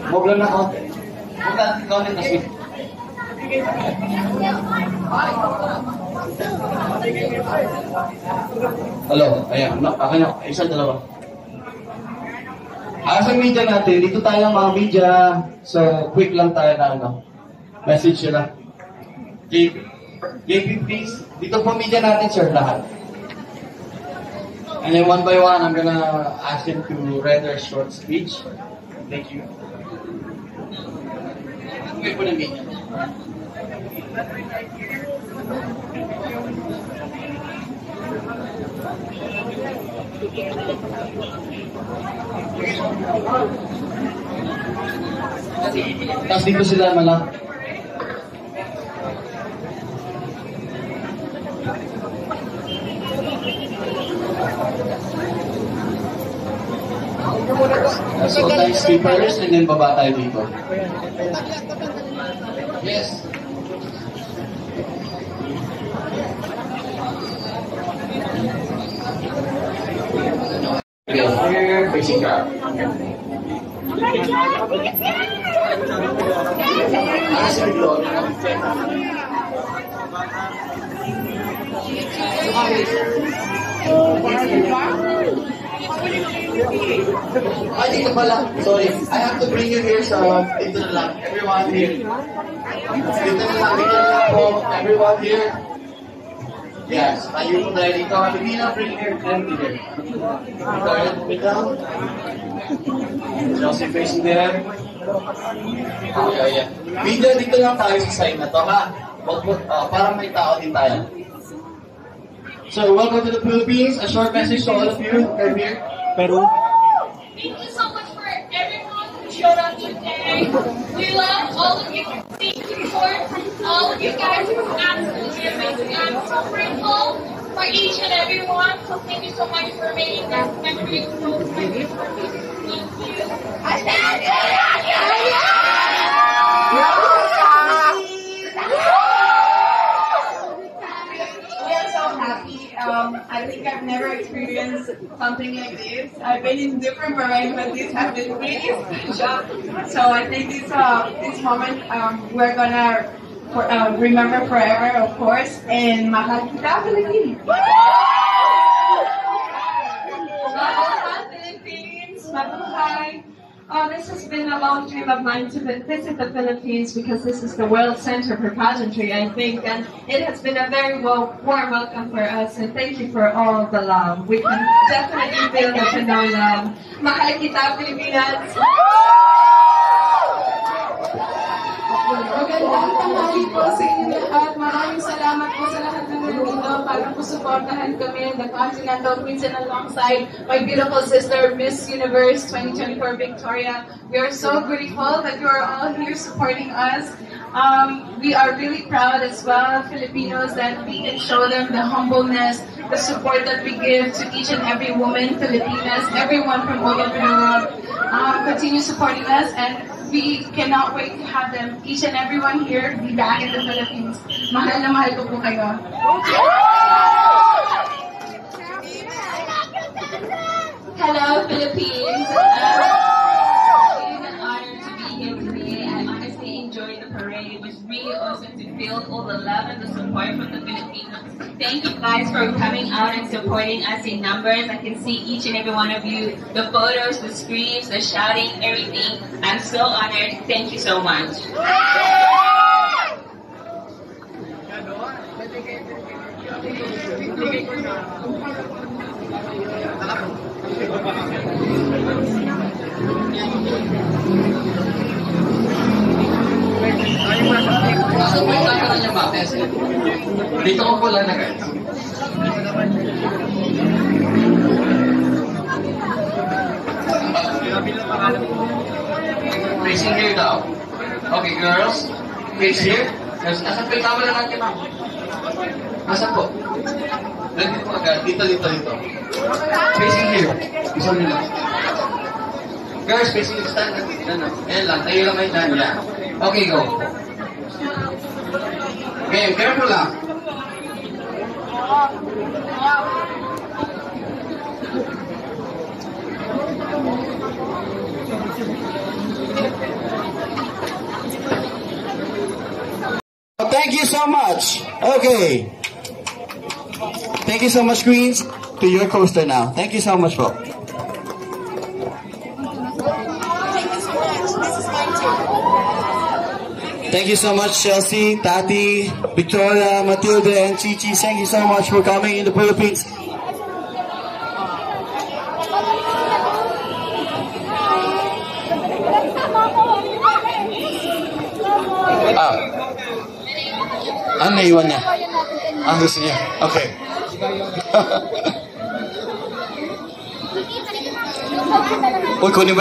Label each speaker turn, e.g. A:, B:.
A: Huwag lang na konti. Huwag lang konti kasi. Hello, ayan. Akin ako. Isa, dalawa. Sa media natin, dito tayo mga media. So, quick lang tayo na message nila. JP, please. Dito po media natin, sir, lahat. And then one by one, I'm gonna ask him to read their short speech. Thank you. Wait po na media. Tapos dito sila malang. So, tayo skippers and then baba tayo dito. Yes. Here, facing car. I think pala, sorry, I have to bring you here sa dito na lang, everyone here. Dito na lang po, everyone here. Yes, tayo po tayo dito. Pipina, bring here, then here. Victoria, move down. Chelsea facing there. Okay, yeah. Video dito lang tayo sa side na to, ha? Parang may tao din tayo. So, welcome to the Philippines. A short message to all of you. Come here.
B: Peru.
C: Thank you so much for everyone who showed up today. We love all of you. Thank you for all of you guys who absolutely amazing. I'm so grateful for each and every one. So thank you so much for making that memory so special for me. Thank you.
D: I think I've never experienced something like this. I've been in different parades, but this has been really special. So I think this moment we're gonna remember forever, of course. And mahal kita, Philippines.
C: Mahal Philippines, mabuhay. This has been a long dream of mine to visit the Philippines because this is the world center for pageantry, I think, and it has been a very warm welcome for us, and thank you for all the love. We can definitely feel the Pinoy love. Mahal kita, Pilipinas!
D: Magandang tanghali po sa inyo lahat. Maraming salamat po sa lahat ng nandito para po supportahan kami, the Continental Queens, and alongside my beautiful sister, Miss Universe 2024 Victoria. We are so grateful that you are all here supporting us. We are really proud as well, Filipinos, that we can show them the humbleness, the support that we give to each and every woman, Filipinas, everyone from all over the world. Continue supporting us, and we cannot wait to have them, each and everyone here, be back in the Philippines. Mahal na mahal ko po kayo.
C: Hello, Philippines! It's an honor to be here today. I honestly enjoyed the parade. It was really awesome to feel all the love and the support from the Filipinos. Thank you guys for coming out and supporting us in numbers. I can see each and every one of you, the photos, the screams, the shouting, everything. I'm so honored. Thank you so much.
A: So, may taka na niya mates. Dito ko pula na guys. Facing here daw. Okay, girls. Face here. Nasaan pa yung tawala natin, ma'am? Nasaan po? Dito po agad. Dito. Facing here. Isang nila. Girls, facing stand. Ayan lang. Tayo lang kayo dyan. Yeah. Okay, go. Okay, careful lang.
B: so much. Okay. Thank you so much, Queens. To your coaster now. Thank you so much, bro. Thank you so much, Chelsea, Tati, Victoria, Matilda, and Chichi. Thank you so much for coming in the Philippines. Ano naiwan niya? Gusto niya? Okay. Uy, kunin mo